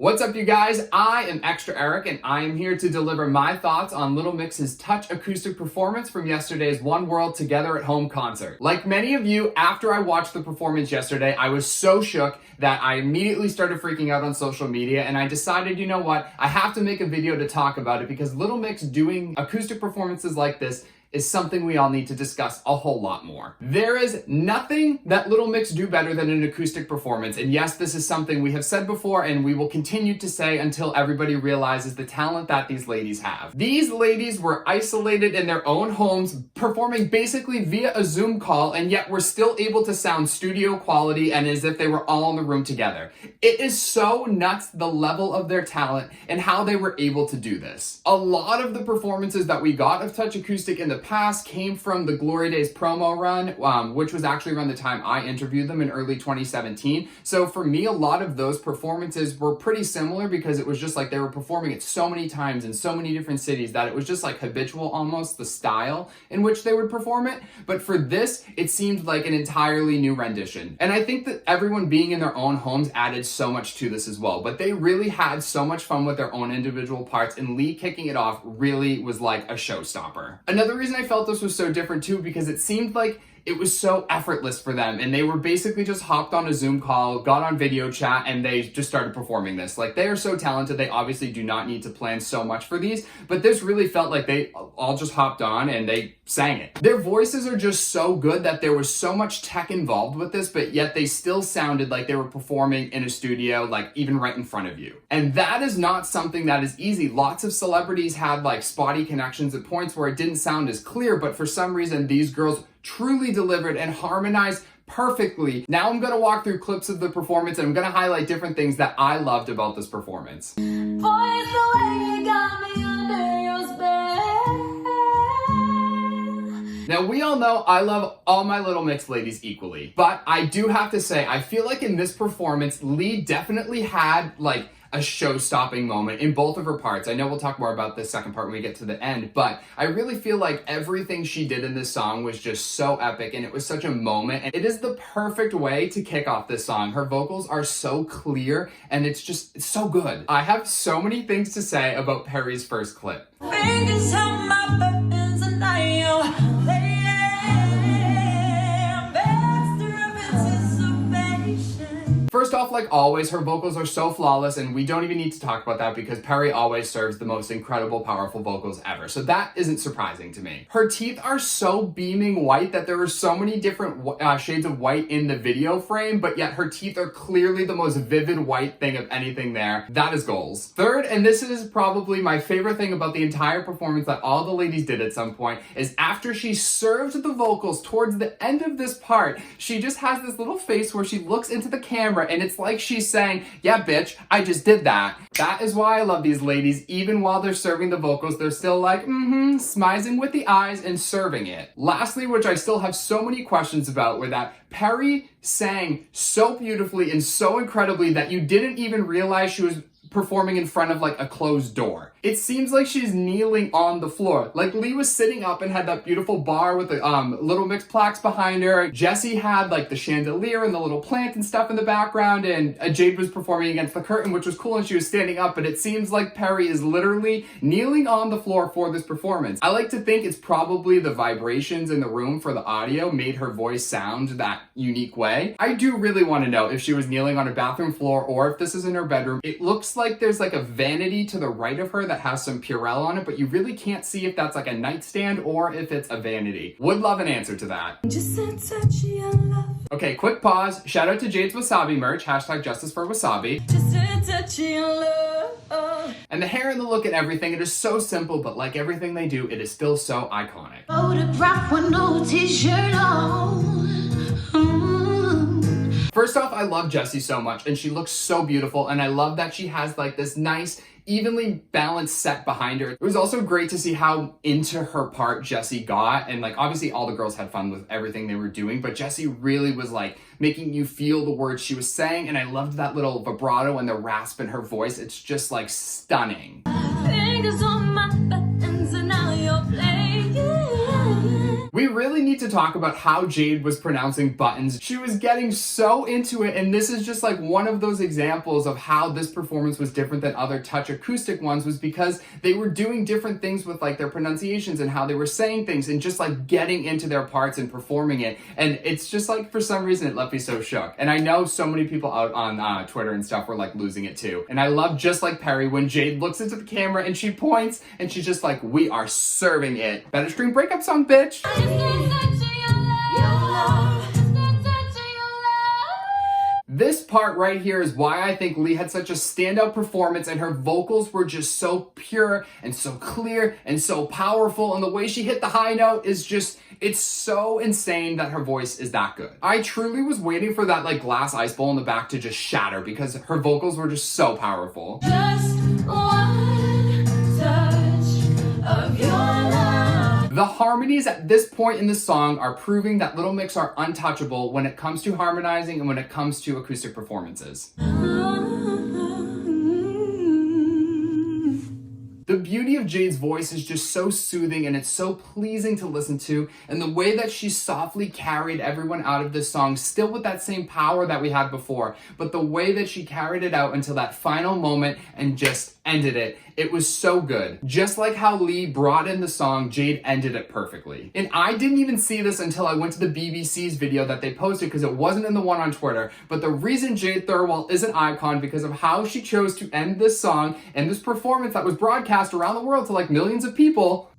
What's up, you guys? I am Extra Eric, and I am here to deliver my thoughts on Little Mix's Touch acoustic performance from yesterday's One World Together at Home concert. Like many of you, after I watched the performance yesterday, I was so shook that I immediately started freaking out on social media, and I decided, you know what, I have to make a video to talk about it because Little Mix doing acoustic performances like this is something we all need to discuss a whole lot more. There is nothing that Little Mix do better than an acoustic performance, and yes, this is something we have said before and we will continue to say until everybody realizes the talent that these ladies have. These ladies were isolated in their own homes, performing basically via a Zoom call, and yet were still able to sound studio quality and as if they were all in the room together. It is so nuts, the level of their talent and how they were able to do this. A lot of the performances that we got of Touch Acoustic in the past came from the Glory Days promo run, which was actually around the time I interviewed them in early 2017. So for me, a lot of those performances were pretty similar because it was just like they were performing it so many times in so many different cities that it was just like habitual almost, the style in which they would perform it. But for this, it seemed like an entirely new rendition. And I think that everyone being in their own homes added so much to this as well. But they really had so much fun with their own individual parts, and Leigh kicking it off really was like a showstopper. Another reason I felt this was so different too, because it seemed like it was so effortless for them, and they were basically just hopped on a Zoom call, got on video chat, and they just started performing this. Like, they are so talented, they obviously do not need to plan so much for these, but this really felt like they all just hopped on and they sang it. Their voices are just so good that there was so much tech involved with this, but yet they still sounded like they were performing in a studio, like even right in front of you. And that is not something that is easy. Lots of celebrities had like spotty connections at points where it didn't sound as clear, but for some reason these girls truly delivered and harmonized perfectly. Now I'm gonna walk through clips of the performance and I'm gonna highlight different things that I loved about this performance. Boy, it's the way you got me under your spell. Now, we all know I love all my Little Mix ladies equally, but I do have to say, I feel like in this performance, Leigh definitely had like a show-stopping moment in both of her parts. I know we'll talk more about this second part when we get to the end, but I really feel like everything she did in this song was just so epic, and it was such a moment, and it is the perfect way to kick off this song. Her vocals are so clear, and it's so good. I have so many things to say about Perrie's first clip. Fingers on my buttons and I playing best of anticipation. First off, like always, her vocals are so flawless, and we don't even need to talk about that because Perrie always serves the most incredible, powerful vocals ever. So that isn't surprising to me. Her teeth are so beaming white that there are so many different shades of white in the video frame, but yet her teeth are clearly the most vivid white thing of anything there. That is goals. Third, and this is probably my favorite thing about the entire performance that all the ladies did at some point, is after she served the vocals towards the end of this part, she just has this little face where she looks into the camera and it's like she's saying, yeah, bitch, I just did that. That is why I love these ladies. Even while they're serving the vocals, they're still like, smizing with the eyes and serving it. Lastly, which I still have so many questions about, were that Perrie sang so beautifully and so incredibly that you didn't even realize she was performing in front of like a closed door. It seems like she's kneeling on the floor. Like, Leigh was sitting up and had that beautiful bar with the Little Mix plaques behind her. Jesy had like the chandelier and the little plant and stuff in the background, and Jade was performing against the curtain, which was cool, and she was standing up, but it seems like Perrie is literally kneeling on the floor for this performance. I like to think it's probably the vibrations in the room for the audio made her voice sound that unique way. I do really want to know if she was kneeling on a bathroom floor or if this is in her bedroom. It looks like there's like a vanity to the right of her that has some Purell on it, but you really can't see if that's like a nightstand or if it's a vanity. Would love an answer to that. Just a touch of your love. Okay, quick pause. Shout out to Jade's Wasabi merch, hashtag justice for wasabi. Just a touch of your love. And the hair and the look and everything, it is so simple, but like everything they do, it is still so iconic. Photograph with no t-shirt on. First off, I love Jesy so much, and she looks so beautiful, and I love that she has like this nice, evenly balanced set behind her. It was also great to see how into her part Jesy got, and like obviously all the girls had fun with everything they were doing, but Jesy really was like making you feel the words she was saying, and I loved that little vibrato and the rasp in her voice. It's just like stunning. Fingers on my buttons and now you're playing. We really need to talk about how Jade was pronouncing buttons. She was getting so into it, and this is just like one of those examples of how this performance was different than other Touch Acoustic ones, was because they were doing different things with like their pronunciations and how they were saying things and just like getting into their parts and performing it. And it's just like, for some reason, it left me so shook. And I know so many people out on Twitter and stuff were like losing it too. And I love, just like Perrie, when Jade looks into the camera and she points and she's just like, we are serving it. Better stream breakup song, bitch. This part right here is why I think Leigh had such a standout performance, and her vocals were just so pure and so clear and so powerful, and the way she hit the high note is just, it's so insane that her voice is that good. I truly was waiting for that like glass ice bowl in the back to just shatter because her vocals were just so powerful. Just one touch of your love. The harmonies at this point in the song are proving that Little Mix are untouchable when it comes to harmonizing and when it comes to acoustic performances. The beauty of Jade's voice is just so soothing, and it's so pleasing to listen to, and the way that she softly carried everyone out of this song, still with that same power that we had before, but the way that she carried it out until that final moment and just ended it, it was so good. Just like how Leigh brought in the song, Jade ended it perfectly. And I didn't even see this until I went to the BBC's video that they posted, because it wasn't in the one on Twitter, but the reason Jade Thirlwell is an icon because of how she chose to end this song and this performance that was broadcast around the world to like millions of people.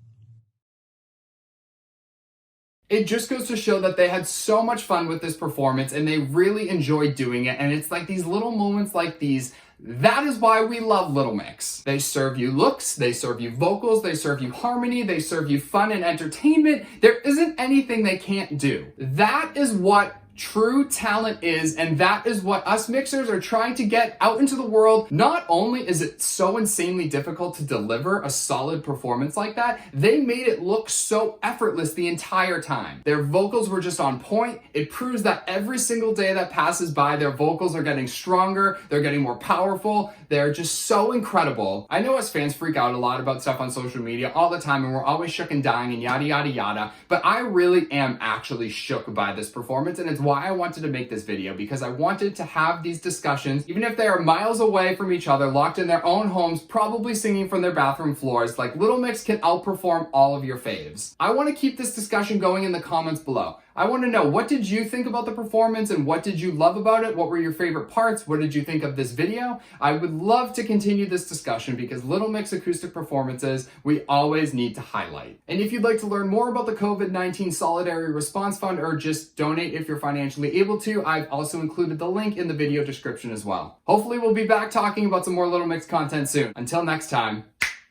It just goes to show that they had so much fun with this performance and they really enjoyed doing it. And it's like these little moments like these, that is why we love Little Mix. They serve you looks, they serve you vocals, they serve you harmony, they serve you fun and entertainment. There isn't anything they can't do. That is what true talent is, and that is what us mixers are trying to get out into the world. Not only is it so insanely difficult to deliver a solid performance like that, they made it look so effortless the entire time. Their vocals were just on point. It proves that every single day that passes by, their vocals are getting stronger, they're getting more powerful, they're just so incredible. I know us fans freak out a lot about stuff on social media all the time, and we're always shook and dying and yada yada yada, but I really am actually shook by this performance, and it's why I wanted to make this video, because I wanted to have these discussions, even if they are miles away from each other, locked in their own homes, probably singing from their bathroom floors. Like, Little Mix can outperform all of your faves. I want to keep this discussion going in the comments below. I want to know, what did you think about the performance and what did you love about it? What were your favorite parts? What did you think of this video? I would love to continue this discussion because Little Mix acoustic performances, we always need to highlight. And if you'd like to learn more about the COVID-19 Solidarity Response Fund or just donate if you're financially able to, I've also included the link in the video description as well. Hopefully we'll be back talking about some more Little Mix content soon. Until next time.